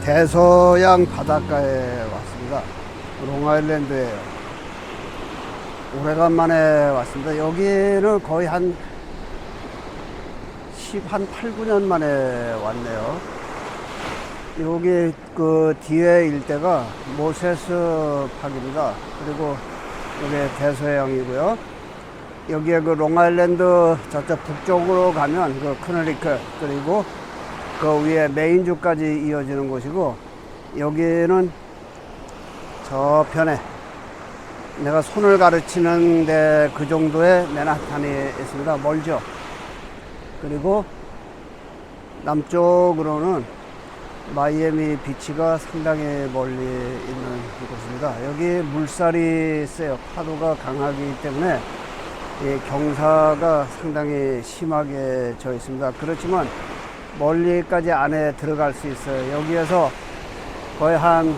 대서양 바닷가에 왔습니다. 롱아일랜드에요. 오래간만에 왔습니다. 여기는 거의 한 8, 9년 만에 왔네요. 여기 그 뒤에 일대가 모세스 팍입니다. 그리고 여기 대서양이고요. 여기에 그 롱아일랜드 저쪽 북쪽으로 가면 그 커네리크, 그리고 그 위에 메인주까지 이어지는 곳이고, 여기는 저편에 내가 손을 가르치는데 그 정도의 맨하탄이 있습니다. 멀죠. 그리고 남쪽으로는 마이애미 비치가 상당히 멀리 있는 곳입니다. 여기 물살이 세요. 파도가 강하기 때문에 이 경사가 상당히 심하게 져 있습니다. 그렇지만 멀리까지 안에 들어갈 수 있어요. 여기에서 거의 한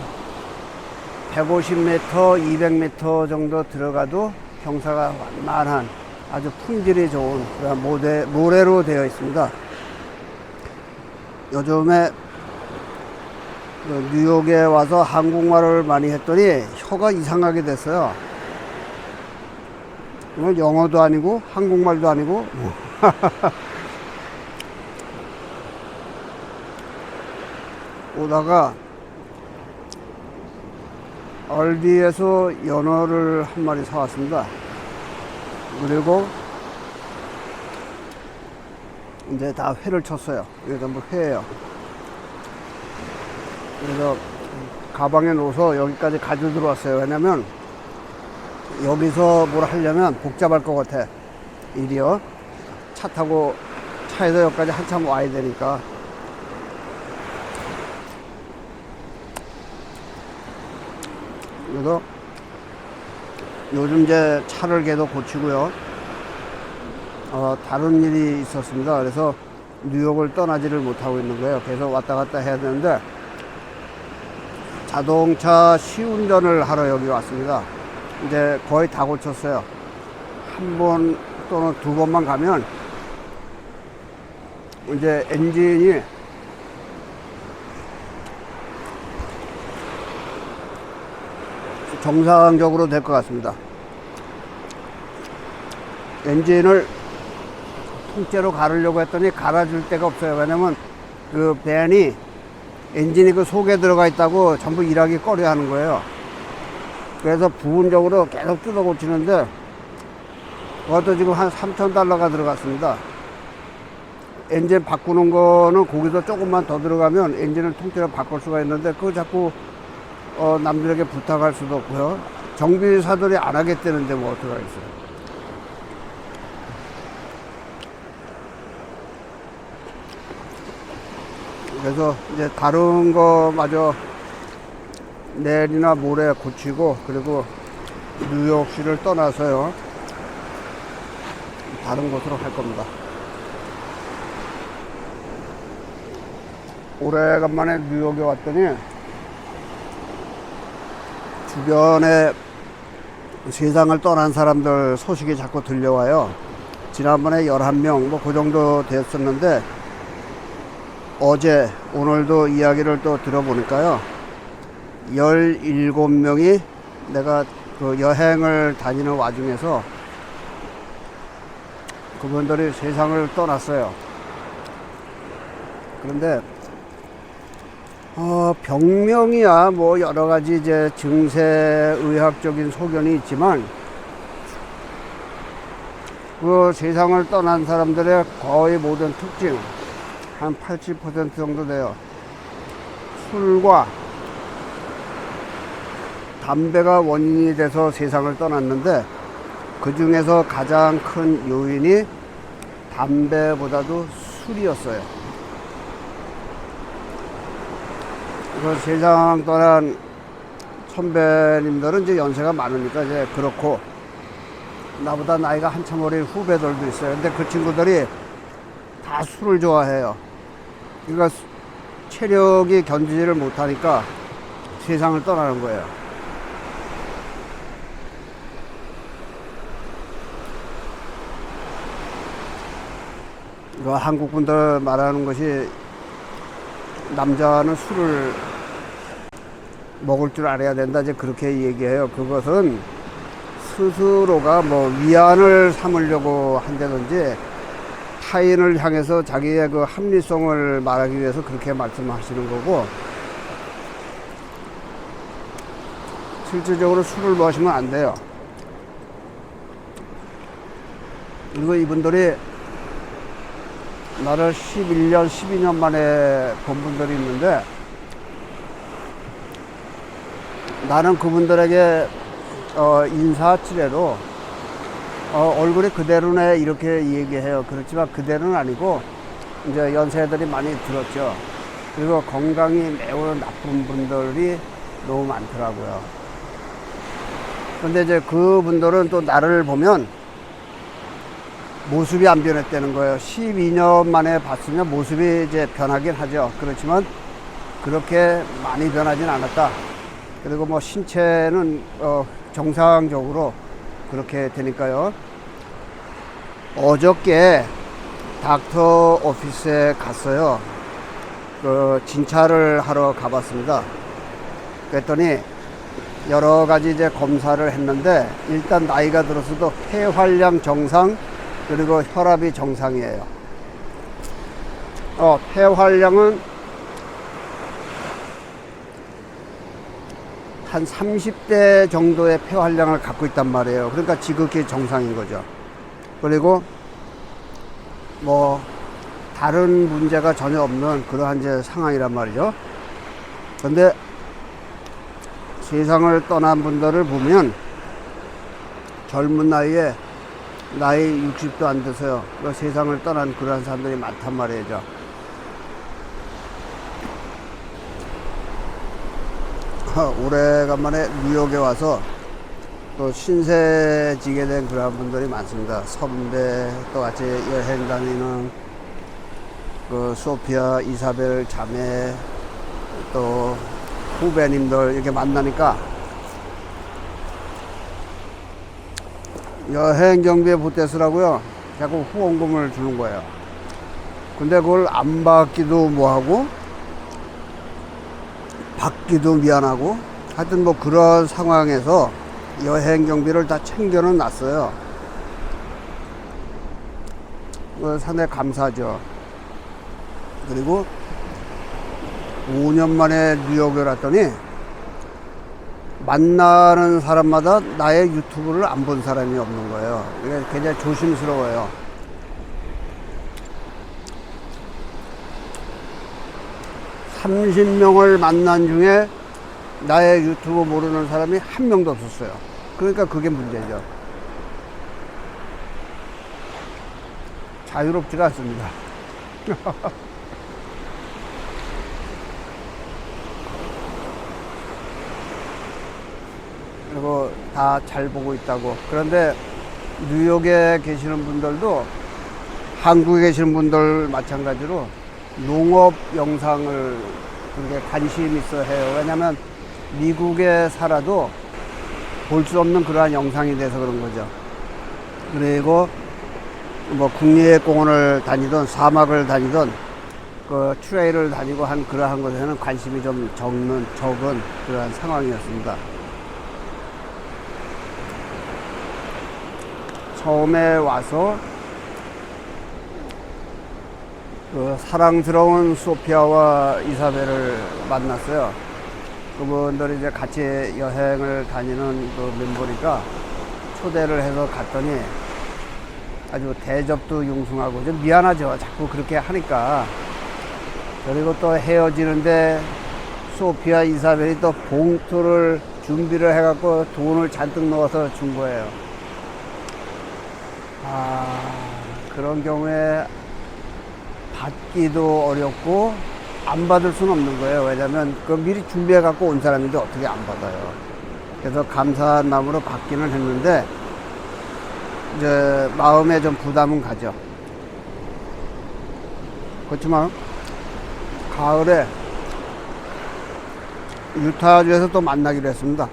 150m, 200m 정도 들어가도 경사가 완만한 아주 품질이 좋은 그런 모래로 되어 있습니다. 요즘에 뉴욕에 와서 한국말을 많이 했더니 혀가 이상하게 됐어요. 영어도 아니고 한국말도 아니고 오다가 알디에서 연어를 한 마리 사왔습니다. 그리고 이제 다 회를 쳤어요. 이게 전부 회예요. 그래서 가방에 넣어서 여기까지 가지고 들어왔어요. 왜냐면 여기서 뭘 하려면 복잡할 것 같아. 일이요. 차 타고 차에서 여기까지 한참 와야 되니까. 그래서 요즘 이제 차를 계속 고치고요. 다른 일이 있었습니다. 그래서 뉴욕을 떠나지를 못하고 있는 거예요. 계속 왔다 갔다 해야 되는데, 자동차 시운전을 하러 여기 왔습니다. 이제 거의 다 고쳤어요. 한 번 또는 두 번만 가면 이제 엔진이 정상적으로 될 것 같습니다. 엔진을 통째로 갈으려고 했더니 갈아줄 데가 없어요. 왜냐면 그 밴이 엔진이 그 속에 들어가 있다고 전부 일하기 꺼려 하는 거예요. 그래서 부분적으로 계속 뜯어 고치는데 그것도 지금 한 $3,000가 들어갔습니다. 엔진 바꾸는 거는 거기서 조금만 더 들어가면 엔진을 통째로 바꿀 수가 있는데 그거 자꾸 남들에게 부탁할 수도 없고요. 정비사들이 안 하겠다는데 뭐 어떡하겠어요. 그래서 이제 다른 거 마저 내일이나 모레 고치고, 그리고 뉴욕시를 떠나서요 다른 곳으로 갈 겁니다. 오래간만에 뉴욕에 왔더니 주변에 세상을 떠난 사람들 소식이 자꾸 들려와요. 지난번에 11명 뭐 그 정도 됐었는데, 어제 오늘도 이야기를 또 들어보니까요 17명이 내가 그 여행을 다니는 와중에서 그분들이 세상을 떠났어요. 그런데 병명이야 뭐 여러 가지 이제 증세 의학적인 소견이 있지만, 그 세상을 떠난 사람들의 거의 모든 특징 한 80% 정도 돼요. 술과 담배가 원인이 돼서 세상을 떠났는데, 그 중에서 가장 큰 요인이 담배보다도 술이었어요. 그래서 세상 떠난 선배님들은 이제 연세가 많으니까 이제 그렇고, 나보다 나이가 한참 어린 후배들도 있어요. 근데 그 친구들이 다 술을 좋아해요. 그러니까 체력이 견디지를 못하니까 세상을 떠나는 거예요. 한국 분들 말하는 것이 남자는 술을 먹을 줄 알아야 된다. 이제 그렇게 얘기해요. 그것은 스스로가 뭐 위안을 삼으려고 한다든지 타인을 향해서 자기의 그 합리성을 말하기 위해서 그렇게 말씀하시는 거고, 실질적으로 술을 마시면 안 돼요. 그리고 이분들이 나를 11년, 12년 만에 본 분들이 있는데, 나는 그분들에게 인사치레로 얼굴이 그대로네 이렇게 얘기해요. 그렇지만 그대로는 아니고 이제 연세들이 많이 들었죠. 그리고 건강이 매우 나쁜 분들이 너무 많더라고요. 근데 이제 그분들은 또 나를 보면 모습이 안 변했다는 거예요. 12년 만에 봤으면 모습이 이제 변하긴 하죠. 그렇지만 그렇게 많이 변하진 않았다. 그리고 뭐 신체는 정상적으로 그렇게 되니까요. 어저께 닥터 오피스에 갔어요. 그 진찰을 하러 가봤습니다. 그랬더니 여러 가지 이제 검사를 했는데, 일단 나이가 들어서도 폐활량 정상, 그리고 혈압이 정상이에요. 폐활량은 한 30대 정도의 폐활량을 갖고 있단 말이에요. 그러니까 지극히 정상인 거죠. 그리고 뭐 다른 문제가 전혀 없는 그러한 이제 상황이란 말이죠. 근데 세상을 떠난 분들을 보면 젊은 나이에 나이 60도 안 돼서요, 그 세상을 떠난 그러한 사람들이 많단 말이죠. 오래간만에 뉴욕에 와서 또 신세지게 된 그런 분들이 많습니다. 선배, 또 같이 여행 다니는 그 소피아, 이사벨 자매, 또 후배님들 이렇게 만나니까 여행 경비에 보태서라고요, 자꾸 후원금을 주는 거예요. 근데 그걸 안 받기도 뭐하고 받기도 미안하고, 하여튼 뭐 그런 상황에서 여행 경비를 다 챙겨는 놨어요. 상당히 감사하죠. 그리고 5년 만에 뉴욕에 왔더니 만나는 사람마다 나의 유튜브를 안 본 사람이 없는 거예요. 이게 굉장히 조심스러워요. (30명을) 만난 중에 나의 유튜브 모르는 사람이 한 명도 없었어요. 그러니까 그게 문제죠. 자유롭지가 않습니다. 그리고 다 잘 보고 있다고. 그런데 뉴욕에 계시는 분들도 한국에 계시는 분들 마찬가지로 농업 영상을 그렇게 관심 있어 해요. 왜냐면 미국에 살아도 볼 수 없는 그러한 영상이 돼서 그런 거죠. 그리고 뭐 국립공원을 다니던 사막을 다니던 그 트레일을 다니고 한 그러한 것에는 관심이 좀 적은 그러한 상황이었습니다. 처음에 와서 그 사랑스러운 소피아와 이사벨을 만났어요. 그분들이 이제 같이 여행을 다니는 그 멤버니까 초대를 해서 갔더니 아주 대접도 융숭하고 좀 미안하죠. 자꾸 그렇게 하니까. 그리고 또 헤어지는데 소피아, 이사벨이 또 봉투를 준비를 해갖고 돈을 잔뜩 넣어서 준 거예요. 그런 경우에 받기도 어렵고 안 받을 수는 없는 거예요. 왜냐면 그 미리 준비해 갖고 온 사람인데 어떻게 안 받아요. 그래서 감사한 마음으로 받기는 했는데 이제 마음에 좀 부담은 가죠. 그렇지만 가을에 유타주에서 또 만나기로 했습니다.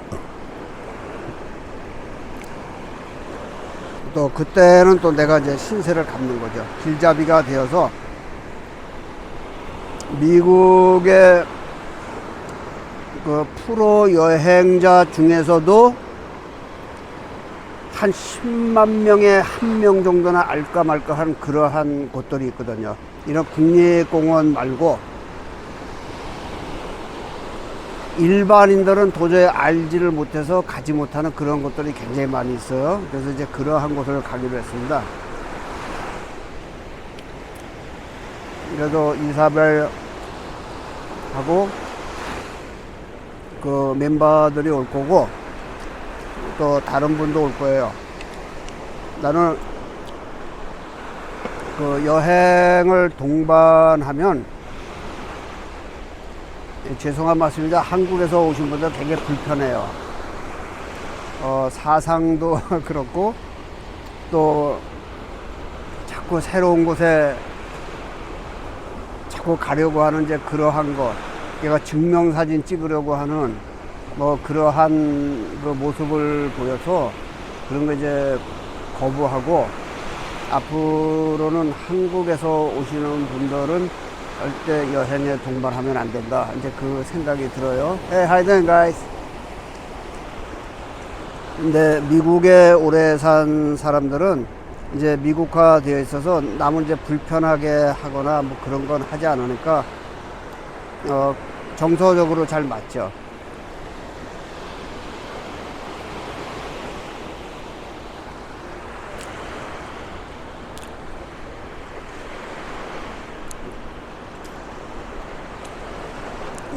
또 그때는 또 내가 이제 신세를 갚는 거죠. 길잡이가 되어서 미국의 그 그 프로 여행자 중에서도 한 10만 명에 한 명 정도나 알까 말까 한 그러한 곳들이 있거든요. 이런 국립공원 말고 일반인들은 도저히 알지를 못해서 가지 못하는 그런 곳들이 굉장히 많이 있어요. 그래서 이제 그러한 곳을 가기로 했습니다. 그래도 이사벨 하고 그 멤버들이 올 거고 또 다른 분도 올 거예요. 나는 그 여행을 동반하면 죄송한 말씀입니다. 한국에서 오신 분들 되게 불편해요. 사상도 그렇고 또 자꾸 새로운 곳에 자꾸 가려고 하는 이제 그러한 것, 얘가 증명사진 찍으려고 하는 뭐 그러한 그 모습을 보여서 그런 거 이제 거부하고 앞으로는 한국에서 오시는 분들은 절대 여행에 동반하면 안 된다. 이제 그 생각이 들어요. Hey, how you doing, guys? 근데 미국에 오래 산 사람들은 이제 미국화 되어 있어서 남을 이제 불편하게 하거나 뭐 그런 건 하지 않으니까 정서적으로 잘 맞죠.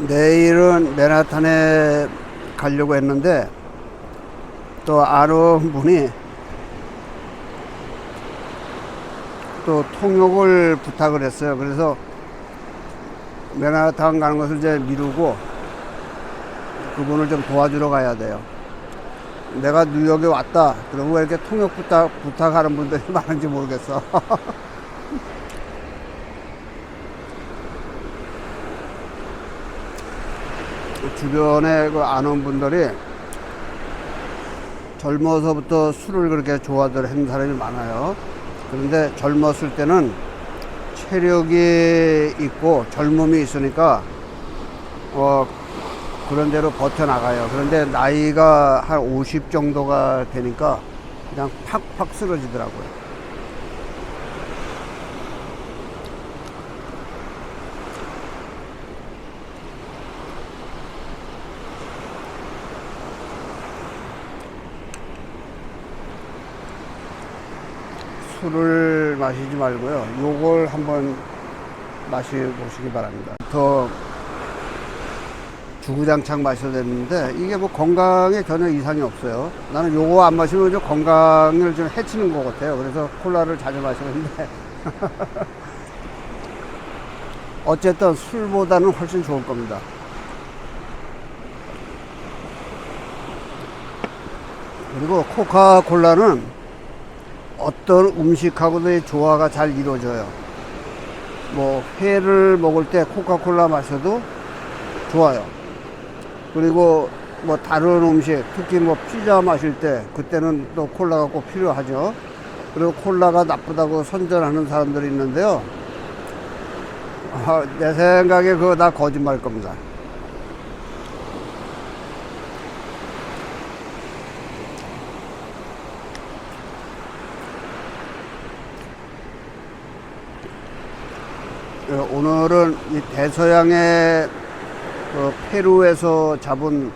내일은 맨하탄에 가려고 했는데 또 아는 분이 또 통역을 부탁을 했어요. 그래서 맨하탄 가는 것을 이제 미루고 그분을 좀 도와주러 가야 돼요. 내가 뉴욕에 왔다 그러면 왜 이렇게 통역 부탁하는 분들이 많은지 모르겠어. 주변에 그 아는 분들이 젊어서부터 술을 그렇게 좋아들 하는 사람이 많아요. 그런데 젊었을 때는 체력이 있고 젊음이 있으니까 그런 대로 버텨나가요. 그런데 나이가 한 50 정도가 되니까 그냥 팍팍 쓰러지더라고요. 술을 마시지 말고요. 요걸 한번 마셔보시기 바랍니다. 더 주구장창 마셔야 되는데 이게 뭐 건강에 전혀 이상이 없어요. 나는 요거 안 마시면 좀 건강을 좀 해치는 것 같아요. 그래서 콜라를 자주 마시는데 어쨌든 술보다는 훨씬 좋을 겁니다. 그리고 코카콜라는 어떤 음식하고도 조화가 잘 이루어져요. 뭐 회를 먹을 때 코카콜라 마셔도 좋아요. 그리고 뭐 다른 음식, 특히 뭐 피자 마실 때 그때는 또 콜라가 꼭 필요하죠. 그리고 콜라가 나쁘다고 선전하는 사람들이 있는데요. 내 생각에 그거 다 거짓말일 겁니다. 오늘은 이 대서양의 페루에서 잡은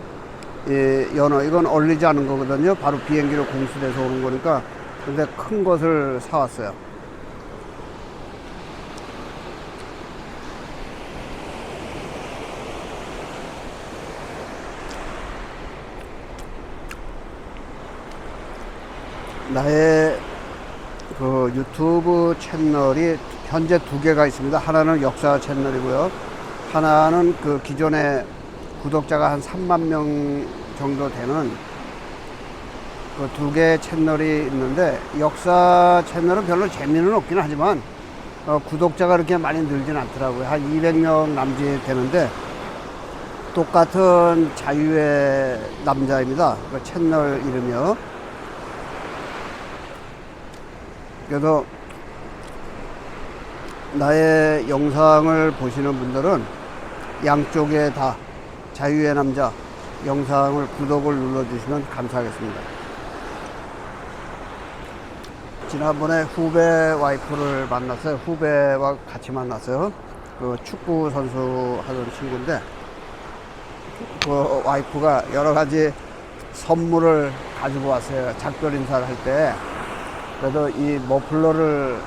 연어, 이건 얼리지 않은 거거든요. 바로 비행기로 공수돼서 오는 거니까. 근데 큰 것을 사왔어요. 나의 그 유튜브 채널이 현재 2개가 있습니다. 하나는 역사 채널이고요. 하나는 그 기존에 구독자가 한 3만 명 정도 되는 그 2개의 채널이 있는데, 역사 채널은 별로 재미는 없긴 하지만 구독자가 그렇게 많이 늘진 않더라고요. 한 200명 남짓 되는데, 똑같은 자유의 남자입니다. 그 채널 이름이요. 그래서 나의 영상을 보시는 분들은 양쪽에 다 자유의 남자 영상을 구독을 눌러주시면 감사하겠습니다. 지난번에 후배 와이프를 만났어요. 후배와 같이 만났어요. 그 축구 선수 하던 친구인데, 그 와이프가 여러 가지 선물을 가지고 왔어요. 작별 인사를 할 때. 그래서 이 머플러를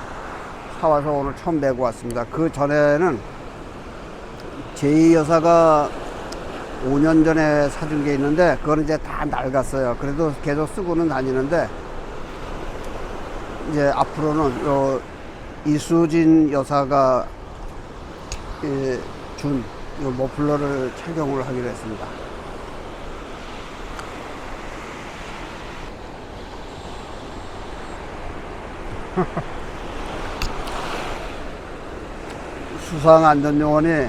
사와서 오늘 처음 메고 왔습니다. 그 전에는 제이 여사가 5년 전에 사준 게 있는데, 그거는 이제 다 낡았어요. 그래도 계속 쓰고는 다니는데, 이제 앞으로는 요 이수진 여사가 준 요 머플러를 착용을 하기로 했습니다. 수상안전요원이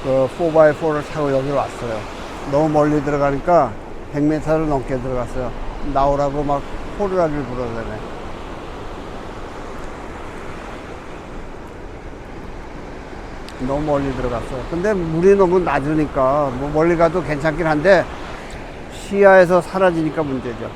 그 4x4를 타고 여기 왔어요. 너무 멀리 들어가니까 100m를 넘게 들어갔어요. 나오라고 막 호루라기를 불어대네. 너무 멀리 들어갔어요. 근데 물이 너무 낮으니까 뭐 멀리 가도 괜찮긴 한데 시야에서 사라지니까 문제죠.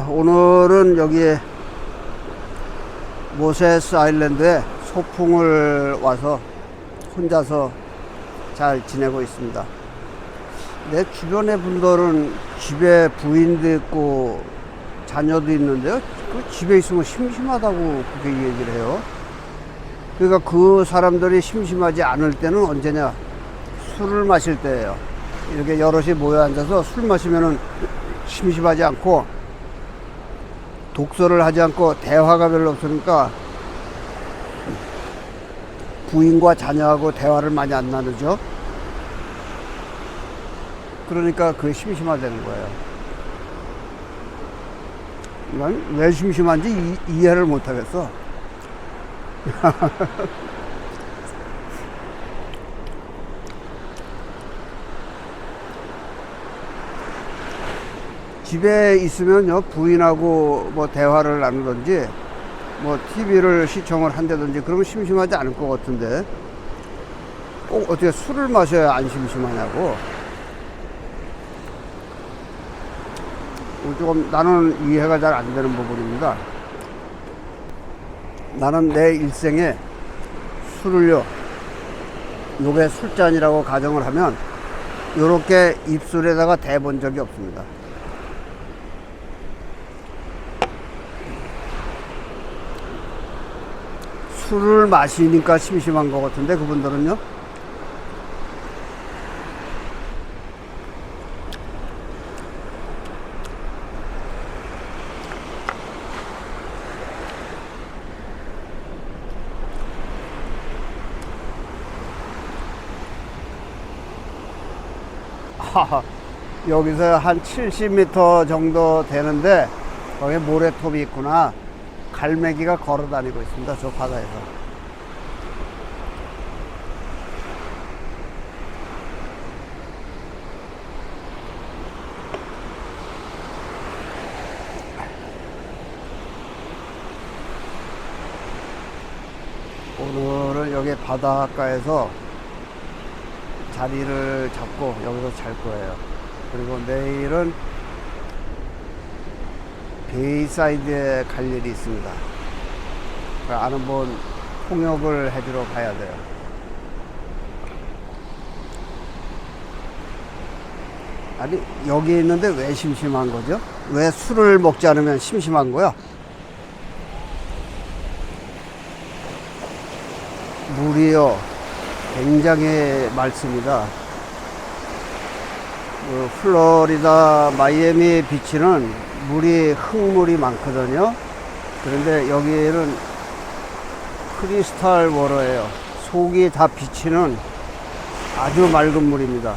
오늘은 여기에 모세스 아일랜드에 소풍을 와서 혼자서 잘 지내고 있습니다. 내 주변의 분들은 집에 부인도 있고 자녀도 있는데요, 그 집에 있으면 심심하다고 그렇게 얘기를 해요. 그러니까 그 사람들이 심심하지 않을 때는 언제냐, 술을 마실 때예요. 이렇게 여럿이 모여 앉아서 술 마시면은 심심하지 않고, 독서를 하지 않고 대화가 별로 없으니까 부인과 자녀하고 대화를 많이 안 나누죠. 그러니까 그게 심심하다는 거예요. 난 왜 심심한지 이해를 못 하겠어. 집에 있으면요, 부인하고 뭐 대화를 나누든지 뭐 TV를 시청을 한다든지 그러면 심심하지 않을 것 같은데, 꼭 어떻게 술을 마셔야 안 심심하냐고. 조금 나는 이해가 잘 안 되는 부분입니다. 나는 내 일생에 술을요, 요게 술잔이라고 가정을 하면 요렇게 입술에다가 대본 적이 없습니다. 술을 마시니까 심심한 것 같은데, 그분들은요. 여기서 한 70m 정도 되는데 거기 모래톱이 있구나. 갈매기가 걸어 다니고 있습니다, 저 바다에서. 오늘은 여기 바닷가에서 자리를 잡고 여기서 잘 거예요. 그리고 내일은 베이사이드에 갈 일이 있습니다. 아는 분 통역을 해주러 가야 돼요. 아니, 여기 있는데 왜 심심한 거죠? 왜 술을 먹지 않으면 심심한 거야? 물이요, 굉장히 맑습니다. 그 플로리다 마이애미 비치는 물이 흙물이 많거든요. 그런데 여기는 크리스탈 워터예요. 속이 다 비치는 아주 맑은 물입니다.